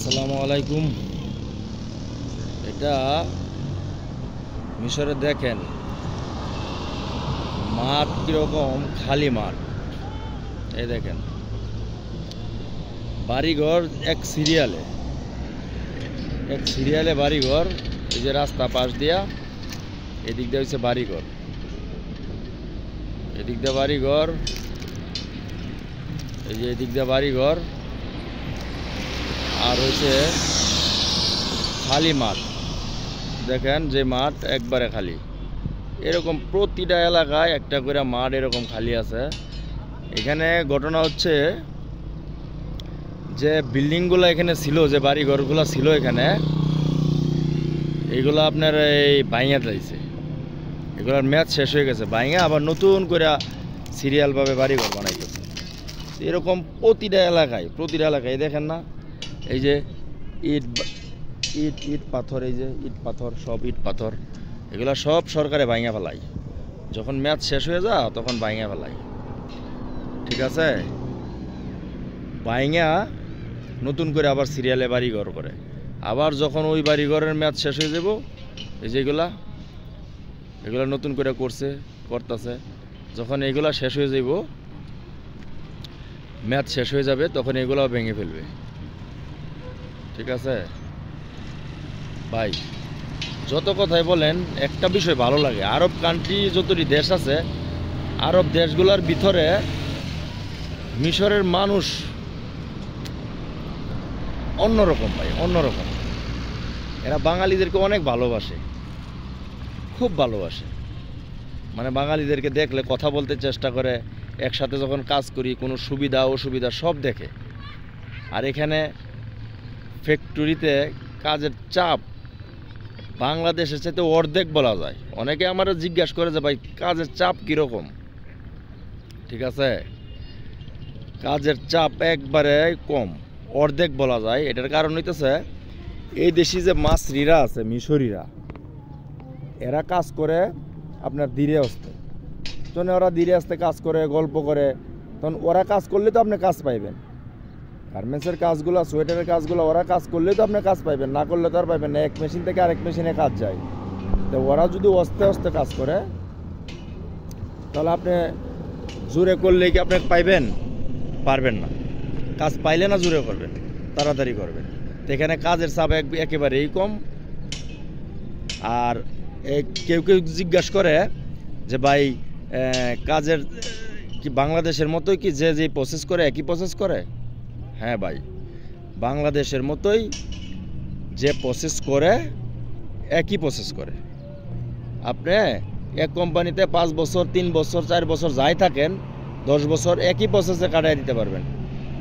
আসসালামু আলাইকুম। এটা মিশরে দেখেন মাঠ কিরকম, খালি মাঠ। এই দেখেন বাড়িঘর এক সিরিয়ালে বাড়িঘর। এই যে রাস্তা পাশ দিয়া এদিক দিয়ে হচ্ছে বাড়িঘর, এদিক দিয়ে বাড়িঘর, এই যে এদিক দিয়ে বাড়িঘর, আর হচ্ছে খালি মাঠ। দেখেন যে মাঠ একবারে খালি। এরকম প্রতিটা এলাকায় একটা করে মাঠ এরকম খালি আছে। এখানে ঘটনা হচ্ছে যে বিল্ডিংগুলো এখানে ছিল, যে বাড়িঘরগুলো ছিল এখানে, এইগুলো আপনার এই ভাঙা যাইছে, এগুলোর ম্যাচ শেষ হয়ে গেছে। ভাঙা আবার নতুন করে সিরিয়ালভাবে বাড়িঘর বানাইতেছে। এরকম প্রতিটা এলাকায় দেখেন না, এই যে ইট পাথর, এই যে ইট পাথর, সব ইট পাথর, এগুলো সব সরকারে ভাঙা ফেলাই। যখন ম্যাচ শেষ হয়ে যা তখন ভাঙা ফেলাই, ঠিক আছে? ভাঙা নতুন করে আবার সিরিয়ালে বাড়িঘর করে। আবার যখন ওই বাড়িঘরের ম্যাচ শেষ হয়ে যাব, এই যে এগুলা নতুন করে করতেছে। যখন এইগুলা শেষ হয়ে যাব, ম্যাচ শেষ হয়ে যাবে, তখন এগুলাও ভেঙে ফেলবে, ঠিক আছে ভাই? যত কথাই বলেন একটা বিষয় ভালো লাগে, আরব কান্ট্রি যতটি দেশ আছে, আরব দেশগুলোর ভিতরে মিশরের মানুষ অন্যরকম ভাই, অন্যরকম। এরা বাঙালিদেরকে অনেক ভালোবাসে, খুব ভালোবাসে। মানে বাঙালিদেরকে দেখলে কথা বলতে চেষ্টা করে, একসাথে যখন কাজ করি কোনো সুবিধা অসুবিধা সব দেখে। আর এখানে ফ্যাক্টরিতে কাজের চাপ বাংলাদেশের চাইতে অর্ধেক বলা যায়। অনেকে আমার জিজ্ঞাসা করে যে ভাই কাজের চাপ কীরকম, ঠিক আছে? কাজের চাপ একবারে কম, অর্ধেক বলা যায়। এটার কারণ হইতেছে এই দেশি যে মাছরিরা আছে, মিশরিরা, এরা কাজ করে আপনার ধীরে আসতে। যখন ওরা ধীরে আসতে কাজ করে, গল্প করে, তখন ওরা কাজ করলে তো আপনি কাজ পাইবেন। গার্মেন্টসের কাজগুলো, সোয়েটারের কাজগুলো ওরা কাজ করলে তো আপনি কাজ পাইবেন, না করলে তো আর পাইবেন না। এক মেশিন থেকে আরেক মেশিনে কাজ যায়। তো ওরা যদি আস্তে আস্তে কাজ করে, তাহলে আপনি জোরে করলে কি আপনি পারবেন না। কাজ পাইলে না জোরে করবেন, তাড়াতাড়ি করবেন। তো এখানে কাজের চাপ একেবারেই কম। আর কেউ জিজ্ঞাসা করে যে ভাই কাজের কি বাংলাদেশের মতোই কি যে প্রসেস করে একই প্রসেস করে? হ্যাঁ ভাই, বাংলাদেশের মতোই যে প্রসেস করে একই প্রসেস করে। আপনি এক কোম্পানিতে 5 বছর, 3 বছর, 4 বছর যাই থাকেন, 10 বছর একই প্রসেসে কাটাই দিতে পারবেন।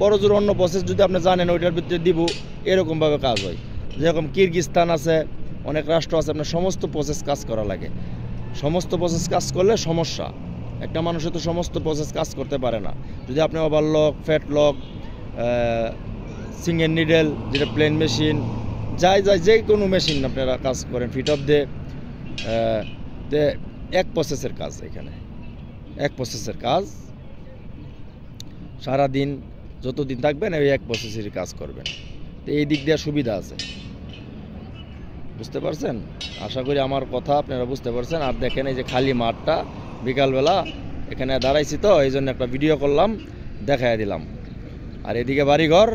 বড় জোর অন্য প্রসেস যদি আপনি জানেন ওইটার ভিতরে দিব, এরকমভাবে কাজ হয়। যেরকম কিরগিজস্তান আছে, অনেক রাষ্ট্র আছে, আপনার সমস্ত প্রসেস কাজ করা লাগে। সমস্ত প্রসেস কাজ করলে সমস্যা। একটা মানুষে তো সমস্ত প্রসেস কাজ করতে পারে না। যদি আপনি ওভারলক, ফ্যাটলক, সিঙ্গেল নিডেল, যেটা প্লেন মেশিন, যে কোনো মেশিন আপনারা কাজ করেন, ফিট অফ দে এক প্রসেসের কাজ। এখানে এক প্রসেসের কাজ, সারাদিন যতদিন থাকবেন ওই এক প্রসেসেরই কাজ করবেন। তো এই দিক দিয়ে সুবিধা আছে, বুঝতে পারছেন? আশা করি আমার কথা আপনারা বুঝতে পারছেন। আর দেখেন এই যে খালি মাঠটা, বিকালবেলা এখানে দাঁড়াইছি, তো এই জন্য একটা ভিডিও করলাম, দেখাই দিলাম। আর এদিকে বাড়িঘর,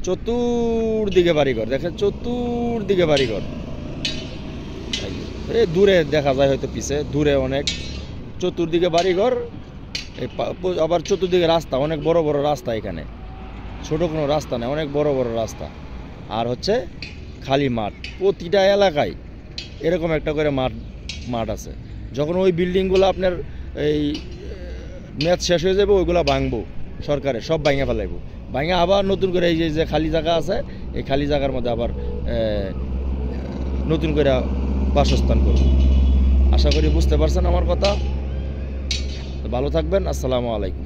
চতুর্দিকে বাড়িঘর, দেখেন চতুর্দিকে বাড়িঘর। এই দূরে দেখা যায় হয়তো, পিছে দূরে অনেক, চতুর্দিকে বাড়িঘর। আবার চতুর্দিকে রাস্তা, অনেক বড় বড় রাস্তা। এখানে ছোট কোনো রাস্তা নেই, অনেক বড় বড় রাস্তা। আর হচ্ছে খালি মাঠ। প্রতিটা এলাকায় এরকম একটা করে মাঠ আছে। যখন ওই বিল্ডিংগুলো আপনার এই ম্যাচ শেষ হয়ে যাবে, ওইগুলো ভাঙবো, সরকারে সব ভাঙা ফেলাইব। ভাঙা আবার নতুন করে এই যে খালি জায়গা আছে, এই খালি জায়গার মধ্যে আবার নতুন করে বাসস্থান করব। আশা করি বুঝতে পারছেন আমার কথা। ভালো থাকবেন। আসসালামু আলাইকুম।